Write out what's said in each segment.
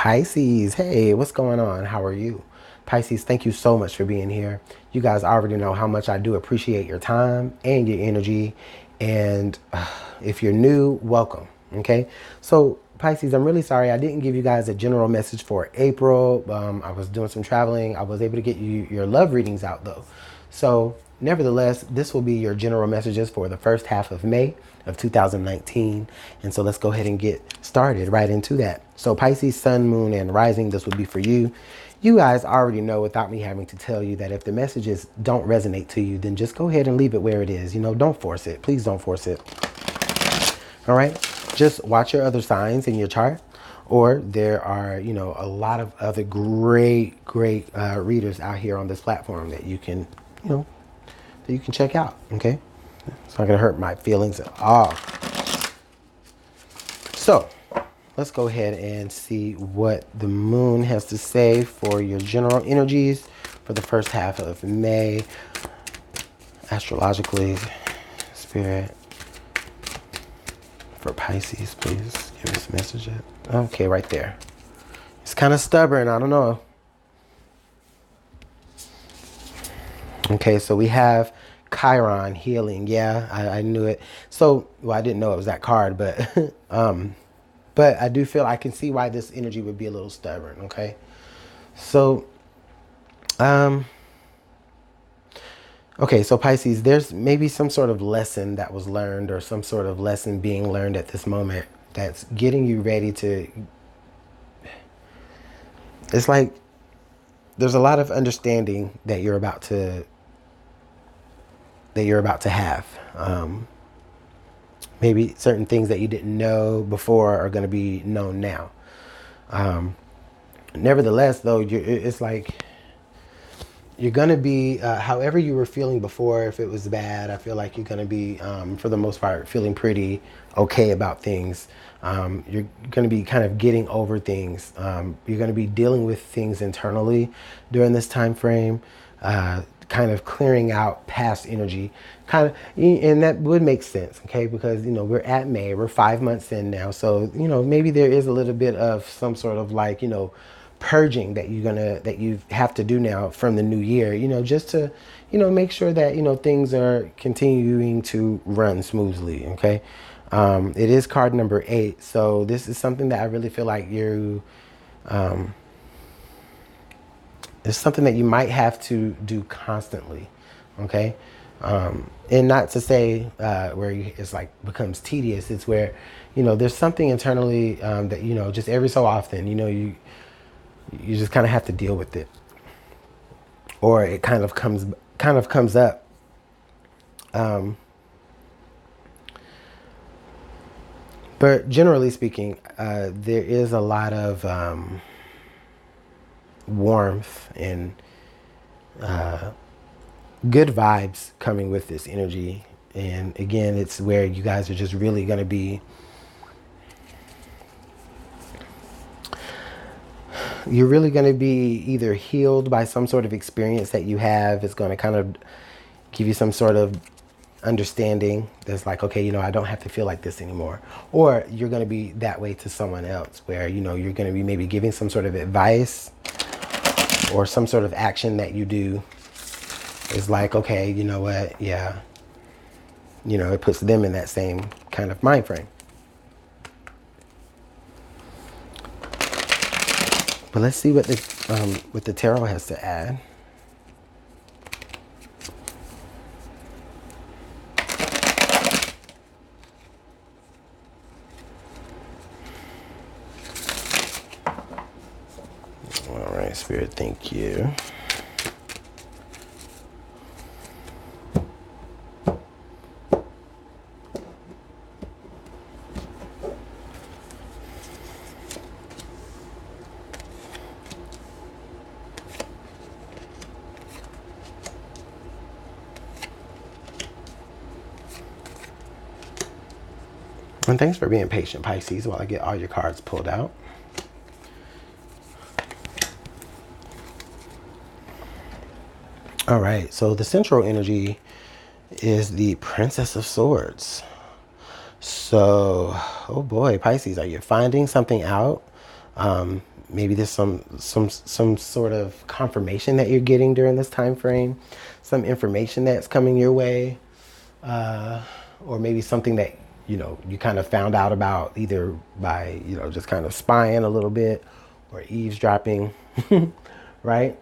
Pisces, hey, what's going on? How are you? Pisces, thank you so much for being here. You guys already know how much I do appreciate your time and your energy. And if you're new, welcome. Okay. So Pisces, I'm really sorry I didn't give you guys a general message for April. I was doing some traveling. I was able to get you your love readings out though. So nevertheless, this will be your general messages for the first half of May of 2019. And so let's go ahead and get started right into that. So Pisces, Sun, Moon, and Rising, this would be for you. You guys already know without me having to tell you that if the messages don't resonate to you, then just go ahead and leave it where it is. You know, don't force it. Please don't force it. All right. Just watch your other signs in your chart. Or there are, you know, a lot of other great readers out here on this platform that you can, you know, that you can check out. Okay. It's not going to hurt my feelings at all. So let's go ahead and see what the moon has to say for your general energies for the first half of May. Astrologically, Spirit, for Pisces, please give us a message. Okay, right there. It's kind of stubborn. I don't know. Okay, so we have Chiron, healing. Yeah, I knew it. So, well, I didn't know it was that card, but but I do feel I can see why this energy would be a little stubborn. Okay, so okay, so Pisces, there's maybe some sort of lesson that was learned or some sort of lesson being learned at this moment that's getting you ready to, it's like there's a lot of understanding that you're about to have. Maybe certain things that you didn't know before are going to be known now. Nevertheless, though, it's like you're going to be, however you were feeling before, if it was bad, I feel like you're going to be, for the most part, feeling pretty okay about things. You're going to be kind of getting over things. You're going to be dealing with things internally during this time frame. Kind of clearing out past energy, kind of, and that would make sense, okay? Because, you know, we're at May, we're 5 months in now. So, you know, maybe there is a little bit of some sort of like, you know, purging that you have to do now from the new year, you know, just to, you know, make sure that, you know, things are continuing to run smoothly, okay? It is card number 8. So this is something that I really feel like it's something that you might have to do constantly, okay? And not to say where it's like becomes tedious. It's where, you know, there's something internally that, you know, just every so often, you know, you just kind of have to deal with it, or it kind of comes up. But generally speaking, there is a lot of warmth and good vibes coming with this energy. And again, it's where you guys are just really going to be, you're really going to be either healed by some sort of experience that you have. It's going to kind of give you some sort of understanding that's like, okay, you know, I don't have to feel like this anymore. Or you're going to be that way to someone else where, you know, you're going to be maybe giving some sort of advice or some sort of action that you do is like, okay, you know what? Yeah. You know, it puts them in that same kind of mind frame. But let's see what the tarot has to add. All right, Spirit, thank you. And thanks for being patient, Pisces, while I get all your cards pulled out. All right, so the central energy is the Princess of Swords. So, oh boy, Pisces, are you finding something out? Maybe there's some sort of confirmation that you're getting during this time frame, some information that's coming your way, or maybe something that you kind of found out about either by just kind of spying a little bit or eavesdropping, right?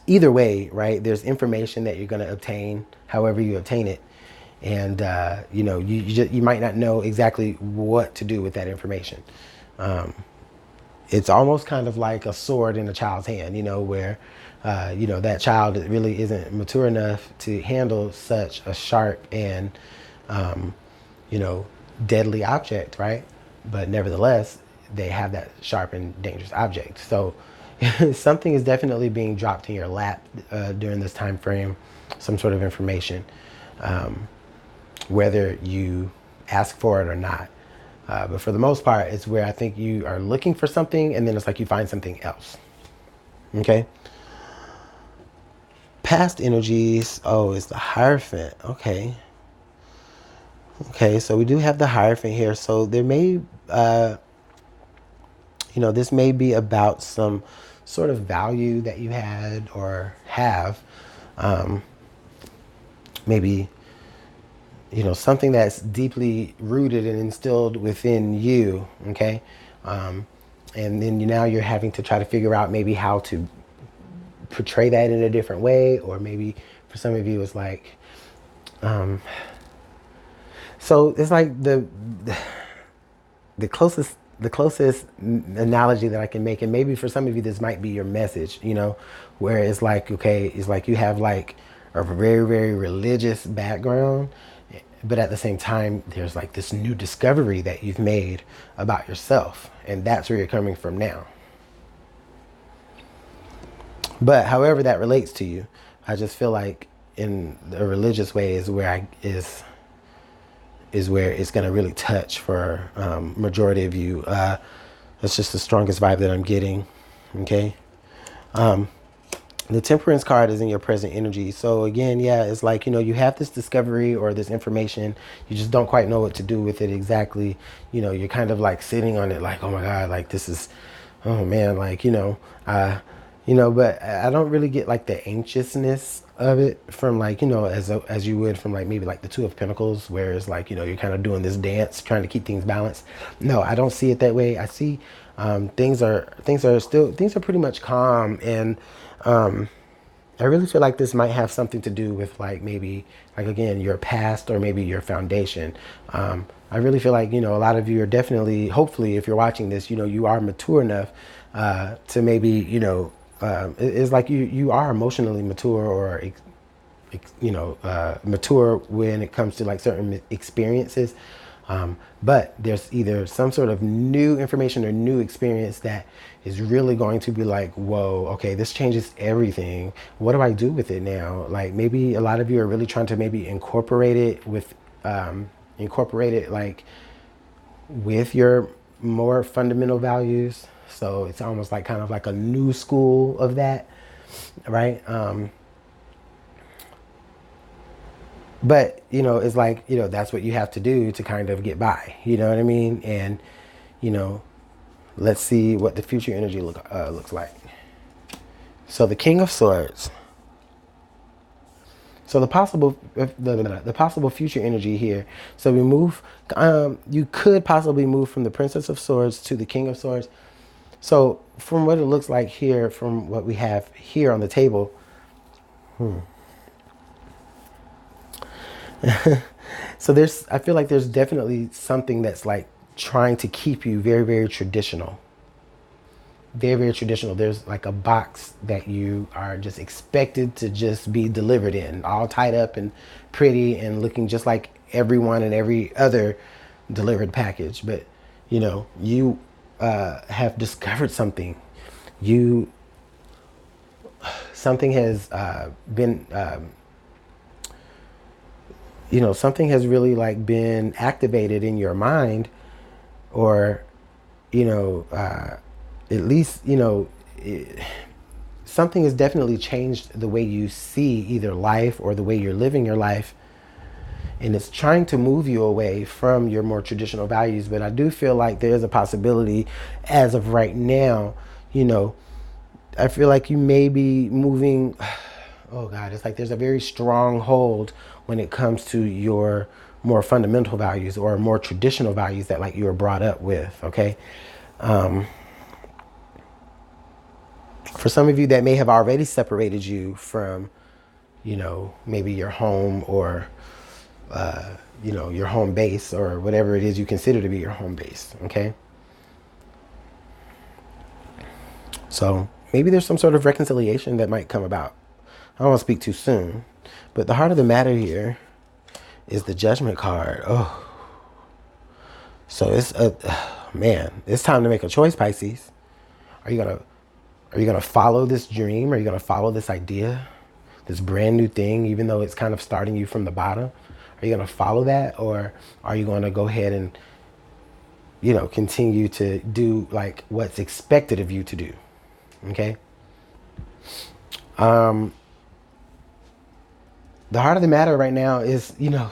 Either way, right? There's information that you're going to obtain, however you obtain it, and you might not know exactly what to do with that information. It's almost kind of like a sword in a child's hand, where that child really isn't mature enough to handle such a sharp and deadly object, right? But nevertheless, they have that sharp and dangerous object. So something is definitely being dropped in your lap during this time frame, some sort of information, whether you ask for it or not. But for the most part, it's where I think you are looking for something and then it's like you find something else. Okay. Past energies. Oh, it's the Hierophant. Okay. Okay, so we do have the Hierophant here. So there may, this may be about some sort of value that you had or have. Maybe, something that's deeply rooted and instilled within you. Okay. And then now you're having to try to figure out maybe how to portray that in a different way, or maybe for some of you it's like so it's like the closest analogy that I can make, and maybe for some of you this might be your message, where it's like, okay, it's like you have like a very, very religious background, but at the same time there's like this new discovery that you've made about yourself, and that's where you're coming from now. But however that relates to you, I just feel like in a religious way is where it's going to really touch for majority of you. That's just the strongest vibe that I'm getting. Okay. The Temperance card is in your present energy. So again, yeah, it's like, you have this discovery or this information. You just don't quite know what to do with it exactly. You're kind of like sitting on it like, oh my God, like this is, oh man, like, but I don't really get like the anxiousness of it from like, as you would from like maybe like the Two of Pentacles, where it's like, you're kind of doing this dance, trying to keep things balanced. No, I don't see it that way. I see things are pretty much calm. And I really feel like this might have something to do with like maybe like, again, your past or maybe your foundation. I really feel like, a lot of you are definitely, hopefully, if you're watching this, you are mature enough to maybe, it's like you are emotionally mature, or mature when it comes to like certain experiences, but there's either some sort of new information or new experience that is really going to be like, whoa, okay, this changes everything. What do I do with it now? Like maybe a lot of you are really trying to maybe incorporate it like with your more fundamental values. So it's almost like kind of like a new school of that, right? But, it's like, that's what you have to do to kind of get by, you know what I mean? And, let's see what the future energy looks like. So the King of Swords. So the possible future energy here. So we move, you could possibly move from the Princess of Swords to the King of Swords. So from what it looks like here, from what we have here on the table, so I feel like there's definitely something that's like trying to keep you very, very traditional. Very, very traditional. There's like a box that you are just expected to just be delivered in, all tied up and pretty and looking just like everyone and every other delivered package. But, you have discovered something. Something has been, something has really like been activated in your mind, or, at least, something has definitely changed the way you see either life or the way you're living your life. And it's trying to move you away from your more traditional values. But I do feel like there's a possibility as of right now, you know, I feel like you may be moving, oh God, it's like there's a very strong hold when it comes to your more fundamental values or more traditional values that like you were brought up with, okay? For some of you that may have already separated you from, you know, maybe your home or, you know, your home base or whatever it is you consider to be your home base, okay? So maybe there's some sort of reconciliation that might come about. I don't want to speak too soon, but the heart of the matter here is the Judgment card. Oh, so it's a man. It's time to make a choice, Pisces. Are you gonna follow this dream? Are you gonna follow this idea, this brand new thing, even though it's kind of starting you from the bottom? Are you gonna follow that, or are you gonna go ahead and, you know, continue to do like what's expected of you to do? Okay. The heart of the matter right now is, you know,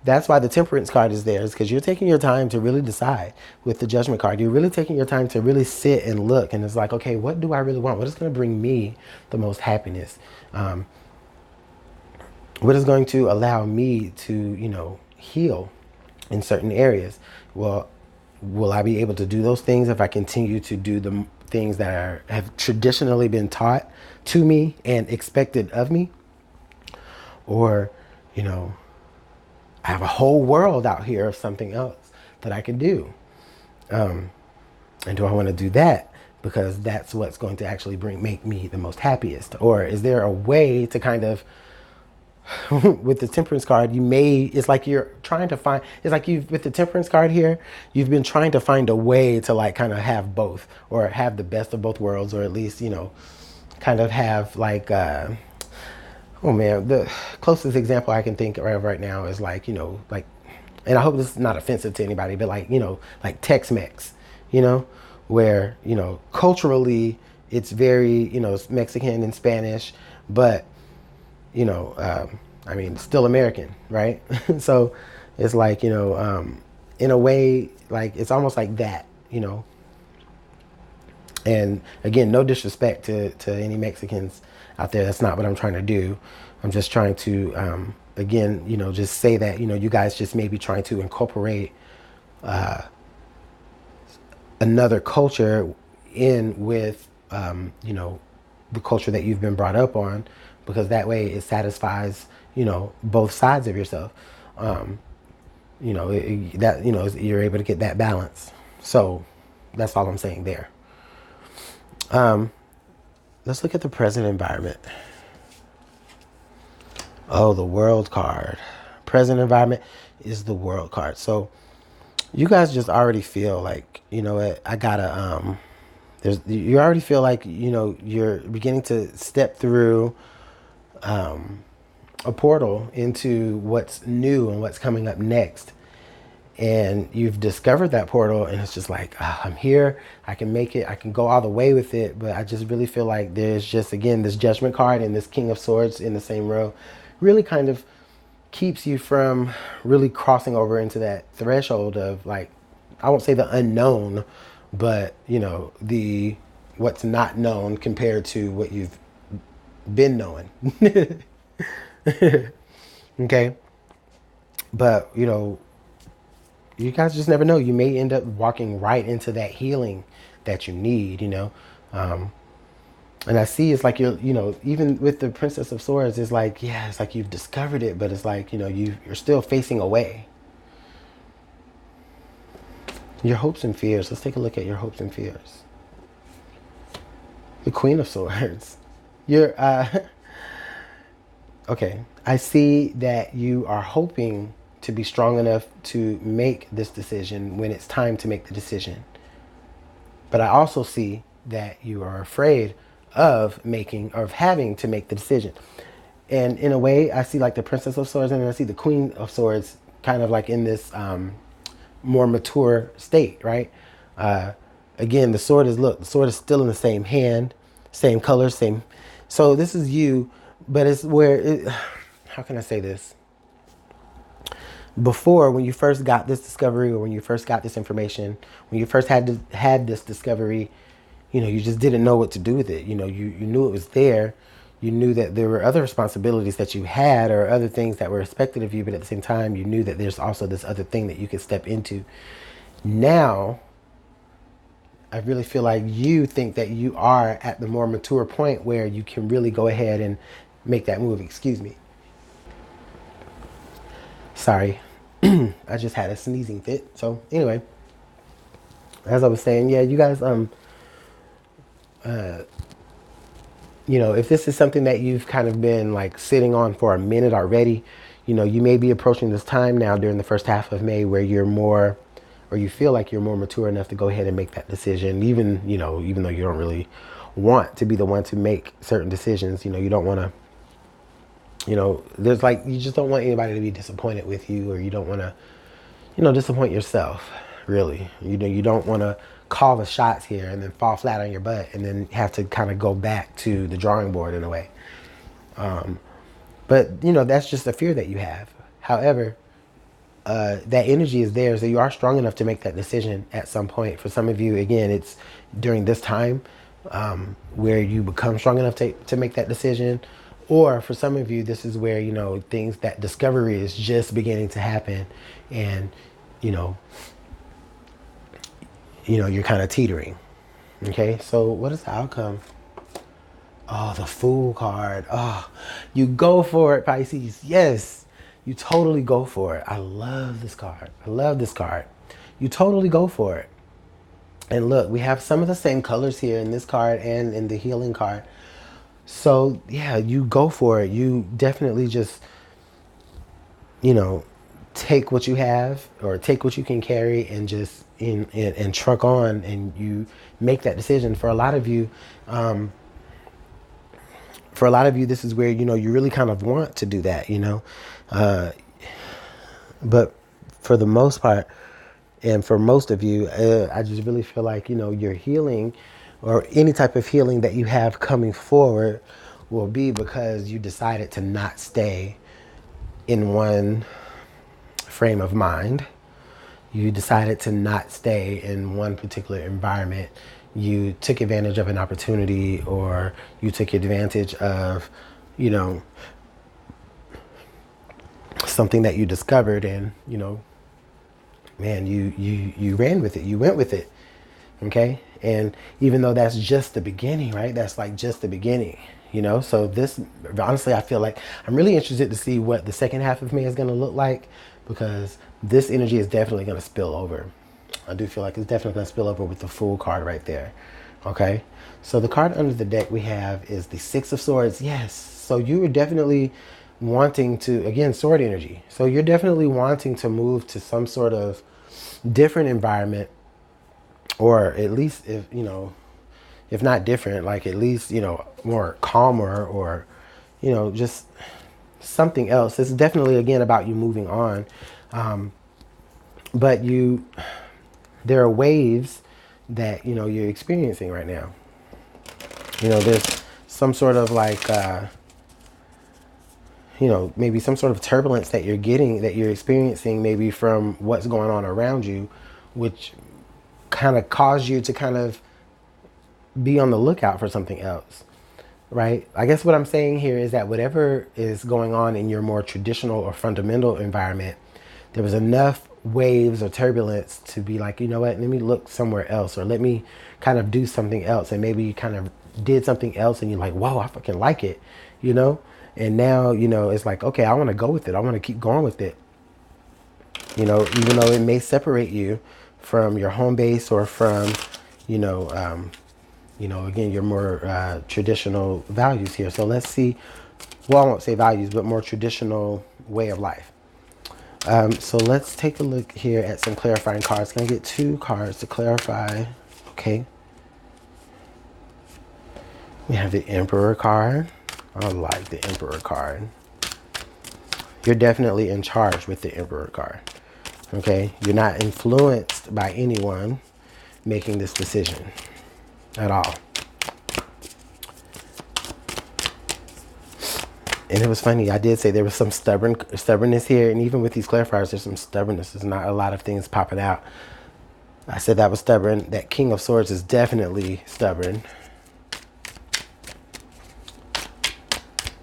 that's why the Temperance card is there, is because you're taking your time to really decide with the Judgment card. You're really taking your time to really sit and look. And it's like, okay, what do I really want? What is going to bring me the most happiness? What is going to allow me to, you know, heal in certain areas? Well, will I be able to do those things if I continue to do the things that have traditionally been taught to me and expected of me? Or, you know, I have a whole world out here of something else that I can do. And do I want to do that because that's what's going to actually make me the most happiest? Or is there a way to kind of, with the Temperance card, it's like you're trying to find, it's like with the Temperance card here, you've been trying to find a way to like kind of have both, or have the best of both worlds, or at least, you know, kind of have like, oh man, the closest example I can think of right now is like, you know, like, and I hope this is not offensive to anybody, but like, you know, like Tex-Mex, you know, where, you know, culturally it's very, you know, it's Mexican and Spanish, but, you know, I mean, still American, right? So it's like, you know, in a way, like, it's almost like that, you know. And again, no disrespect to any Mexicans out there. That's not what I'm trying to do. I'm just trying to, again, you know, just say that, you know, you guys just may be trying to incorporate another culture in with, you know, the culture that you've been brought up on, because that way it satisfies, you know, both sides of yourself. You know, that, you know, you're able to get that balance. So that's all I'm saying there. Let's look at the present environment. Oh, the World card. Present environment is the World card. So you guys just already feel like, you know what, I gotta, you already feel like, you know, you're beginning to step through a portal into what's new and what's coming up next. And you've discovered that portal, and it's just like, I'm here, I can make it, I can go all the way with it. But I just really feel like there's just, again, this Judgment card and this King of Swords in the same row really kind of keeps you from really crossing over into that threshold of, like, I won't say the unknown, but, you know, the what's not known compared to what you've been knowing. Okay. But, you know, you guys just never know. You may end up walking right into that healing that you need, you know. And I see it's like you're, you know, even with the Princess of Swords, it's like, yeah, it's like you've discovered it, but it's like, you know, you're still facing away. Your hopes and fears. Let's take a look at your hopes and fears. The Queen of Swords. You're, okay. I see that you are hoping to be strong enough to make this decision when it's time to make the decision. But I also see that you are afraid of having to make the decision. And in a way, I see like the Princess of Swords, and I see the Queen of Swords kind of like in this more mature state, right? Again, the sword is still in the same hand, same color, same. So this is you, but it's where how can I say this? before, when you first got this discovery, or when you first got this information, when you first had this discovery, you know, you just didn't know what to do with it. You know, you knew it was there. You knew that there were other responsibilities that you had, or other things that were expected of you, but at the same time, you knew that there's also this other thing that you could step into. Now, I really feel like you think that you are at the more mature point where you can really go ahead and make that move. Excuse me. Sorry. I just had a sneezing fit. So anyway, as I was saying, yeah, you guys, you know, if this is something that you've kind of been like sitting on for a minute already, you know, you may be approaching this time now during the first half of May where you're more, or you feel like you're more mature enough to go ahead and make that decision. Even, you know, even though you don't really want to be the one to make certain decisions, you know, you don't want to, you know, there's like, you just don't want anybody to be disappointed with you, or you don't want to, you know, disappoint yourself, really. You know, you don't want to call the shots here and then fall flat on your butt and then have to kind of go back to the drawing board in a way. But, you know, that's just a fear that you have. However, that energy is there, so you are strong enough to make that decision at some point. For some of you, again, it's during this time where you become strong enough to make that decision. Or for some of you, this is where, you know, things, that discovery is just beginning to happen, and, you know, you're kind of teetering. Okay, so what is the outcome? Oh, the Fool card. Oh, you go for it, Pisces. Yes, you totally go for it. I love this card. I love this card. You totally go for it. And look, we have some of the same colors here in this card and in the healing card. So yeah, you go for it. You definitely just, you know, take what you have, or take what you can carry, and just and truck on, and you make that decision. For a lot of you, this is where, you know, you really kind of want to do that, you know, but for the most part, and for most of you, I just really feel like, you know, your healing, or any type of healing that you have coming forward, will be because you decided to not stay in one frame of mind. You decided to not stay in one particular environment. You took advantage of an opportunity, or you took advantage of, you know, something that you discovered, and, you know, man, you ran with it. You went with it. Okay. And even though that's just the beginning, right? That's like just the beginning, you know? So this, honestly, I feel like I'm really interested to see what the second half of May is going to look like, because this energy is definitely going to spill over. I do feel like it's definitely going to spill over with the Fool card right there. Okay. So the card under the deck we have is the Six of Swords. Yes. So you are definitely wanting to, again, sword energy. So you're definitely wanting to move to some sort of different environment, or at least, if, you know, if not different, like at least, you know, more calmer, or, you know, just something else. It's definitely, again, about you moving on. But there are waves that, you know, you're experiencing right now. You know, there's some sort of like, you know, maybe some sort of turbulence that you're getting, that you're experiencing, maybe from what's going on around you, which kind of cause you to kind of be on the lookout for something else, right? I guess what I'm saying here is that whatever is going on in your more traditional or fundamental environment, there was enough waves or turbulence to be like, you know what, let me look somewhere else, or let me kind of do something else. And maybe you kind of did something else and you're like, whoa, I fucking like it, you know? And now, you know, it's like, okay, I want to go with it. I want to keep going with it. You know, even though it may separate you from your home base, or from, you know, again, your more traditional values here. So let's see, well, I won't say values, but more traditional way of life. So let's take a look here at some clarifying cards. Can I get 2 cards to clarify? Okay. We have the Emperor card. I like the Emperor card. You're definitely in charge with the Emperor card. Okay. You're not influenced by anyone making this decision at all. And it was funny, I did say there was some stubbornness here, and even with these clarifiers, there's some stubbornness. There's not a lot of things popping out. I said that was stubborn. That King of Swords is definitely stubborn.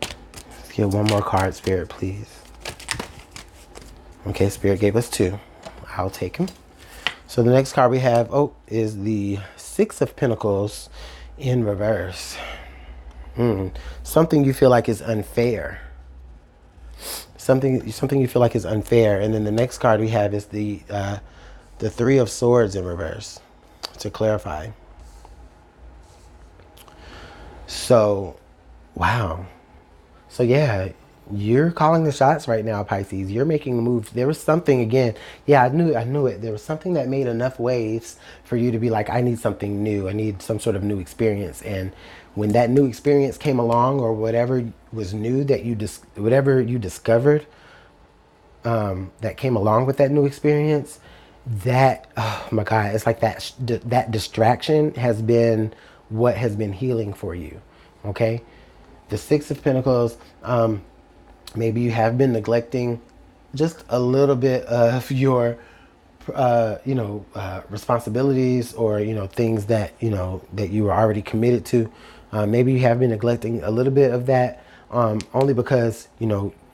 Let's get one more card, Spirit, please. Okay, Spirit gave us 2. I'll take him. So the next card we have, is the Six of Pentacles in reverse. Something you feel like is unfair. Something you feel like is unfair. And then the next card we have is the Three of Swords in reverse, to clarify. So, wow. So yeah, you're calling the shots right now, Pisces. You're making the move. There was something, again, yeah, I knew it. There was something that made enough waves for you to be like, I need something new. I need some sort of new experience. And when that new experience came along, or whatever was new that whatever you discovered that came along with that new experience, that, oh my God, it's like that distraction has been what has been healing for you. Okay? The Six of Pentacles, maybe you have been neglecting just a little bit of your, responsibilities, or, things that, that you were already committed to. Maybe you have been neglecting a little bit of that, only because,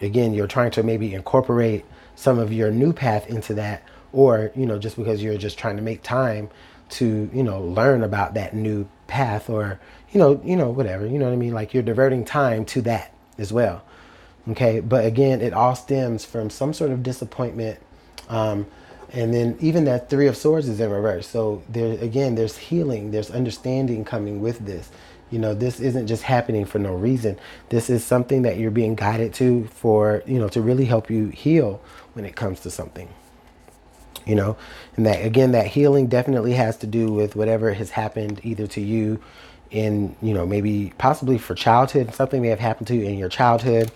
again, you're trying to maybe incorporate some of your new path into that, or, just because you're just trying to make time to, learn about that new path, or, whatever, you know what I mean? Like, you're diverting time to that as well. Okay. But again, it all stems from some sort of disappointment. And then even that Three of Swords is in reverse. So there's healing, there's understanding coming with this. This isn't just happening for no reason. This is something that you're being guided to for, to really help you heal when it comes to something. And that, again, that healing definitely has to do with whatever has happened either to you in, maybe possibly for childhood. Something may have happened to you in your childhood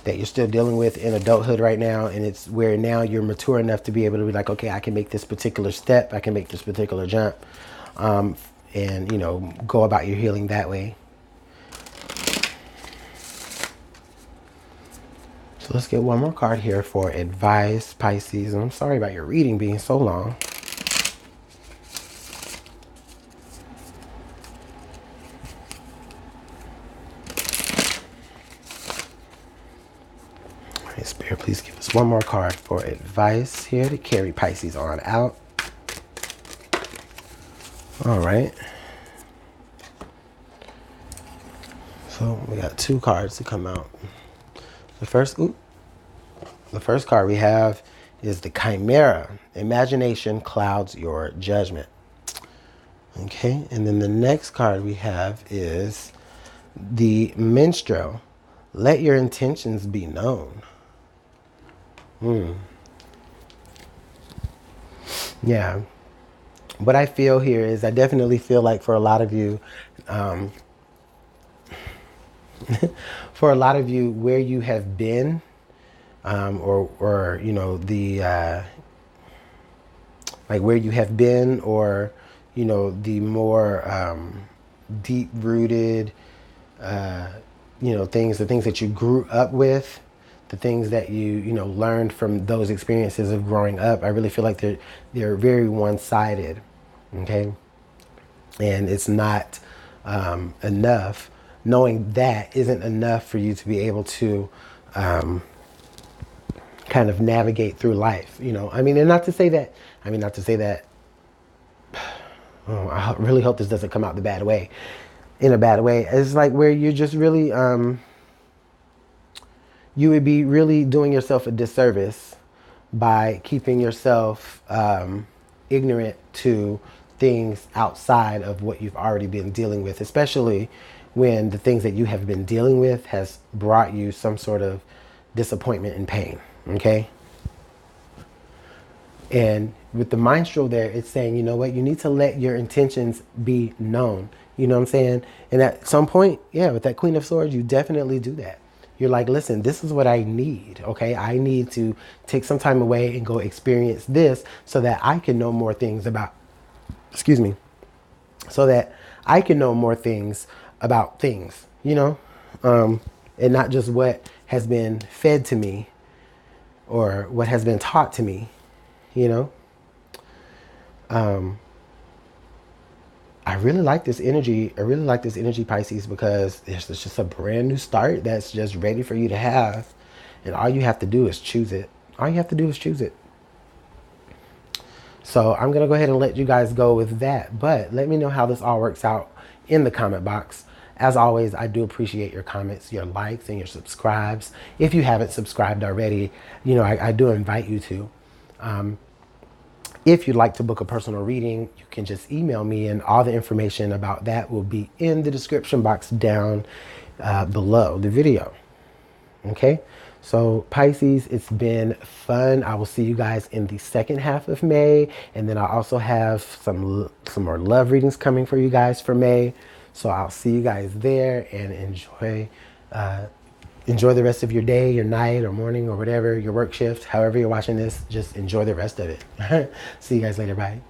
that you're still dealing with in adulthood right now. And it's where now you're mature enough to be able to be like, okay, I can make this particular step. I can make this particular jump. And, go about your healing that way. So let's get one more card here for advice, Pisces. And I'm sorry about your reading being so long. All right, Spirit, please give us one more card for advice here to carry Pisces on out. All right. So we got 2 cards to come out. The first card we have is the Chimera. Imagination clouds your judgment. Okay, and then the next card we have is the Minstrel. Let your intentions be known. Yeah. What I feel here is, I definitely feel like for a lot of you, where you have been, or like where you have been, or, the more deep-rooted, the things that you grew up with, the things that you learned from those experiences of growing up. I really feel like they're very one-sided. Okay, and it's not enough. Knowing that isn't enough for you to be able to kind of navigate through life. And not to say that. Oh, I really hope this doesn't come out in a bad way. It's like where you're just really, you would be really doing yourself a disservice by keeping yourself ignorant to things outside of what you've already been dealing with, especially when the things that you have been dealing with has brought you some sort of disappointment and pain. Okay. And with the Minstrel there, it's saying, you know what, you need to let your intentions be known. You know what I'm saying? And at some point, yeah, with that Queen of Swords, you definitely do that. You're like, listen, this is what I need. Okay. I need to take some time away and go experience this so that I can know more things about, so that I can know more things about things, and not just what has been fed to me or what has been taught to me, you know. I really like this energy. I really like this energy, Pisces, because it's just a brand new start that's just ready for you to have. And all you have to do is choose it. All you have to do is choose it. So I'm going to go ahead and let you guys go with that. But let me know how this all works out in the comment box. As always, I do appreciate your comments, your likes, and your subscribes. If you haven't subscribed already, you know, I do invite you to. If you'd like to book a personal reading, you can just email me, and all the information about that will be in the description box down below the video. Okay, so Pisces, it's been fun. I will see you guys in the second half of May, and then I also have some more love readings coming for you guys for May. So I'll see you guys there, and enjoy the rest of your day, your night, or morning, or whatever, your work shift. However you're watching this, just enjoy the rest of it. See you guys later. Bye.